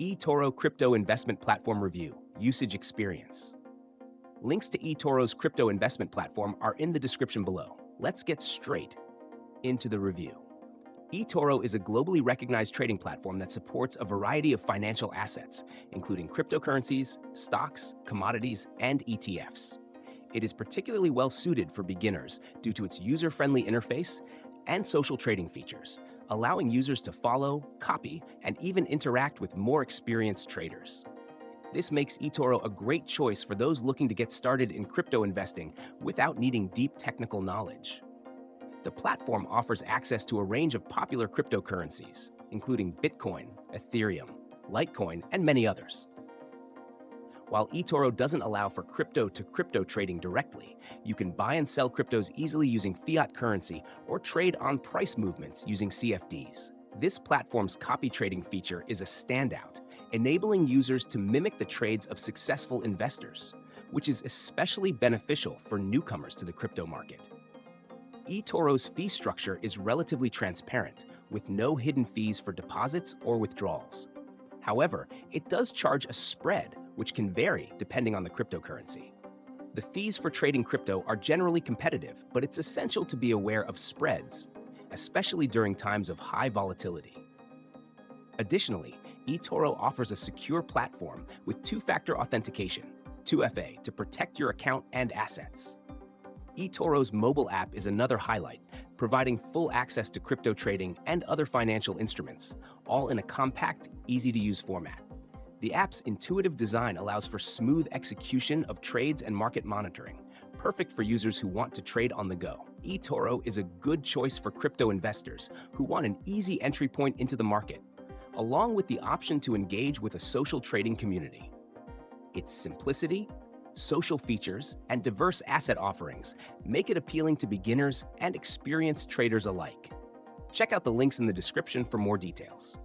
eToro Crypto Investment Platform Review, Usage Experience. Links to eToro's crypto investment platform are in the description below. Let's get straight into the review. eToro is a globally recognized trading platform that supports a variety of financial assets, including cryptocurrencies, stocks, commodities, and ETFs. It is particularly well suited for beginners due to its user-friendly interface and social trading features, allowing users to follow, copy, and even interact with more experienced traders. This makes eToro a great choice for those looking to get started in crypto investing without needing deep technical knowledge. The platform offers access to a range of popular cryptocurrencies, including Bitcoin, Ethereum, Litecoin, and many others. While eToro doesn't allow for crypto-to-crypto trading directly, you can buy and sell cryptos easily using fiat currency or trade on price movements using CFDs. This platform's copy trading feature is a standout, enabling users to mimic the trades of successful investors, which is especially beneficial for newcomers to the crypto market. eToro's fee structure is relatively transparent, with no hidden fees for deposits or withdrawals. However, it does charge a spread, which can vary depending on the cryptocurrency. The fees for trading crypto are generally competitive, but it's essential to be aware of spreads, especially during times of high volatility. Additionally, eToro offers a secure platform with two-factor authentication, 2FA, to protect your account and assets. eToro's mobile app is another highlight, providing full access to crypto trading and other financial instruments, all in a compact, easy-to-use format. The app's intuitive design allows for smooth execution of trades and market monitoring, perfect for users who want to trade on the go. eToro is a good choice for crypto investors who want an easy entry point into the market, along with the option to engage with a social trading community. Its simplicity, social features, and diverse asset offerings make it appealing to beginners and experienced traders alike. Check out the links in the description for more details.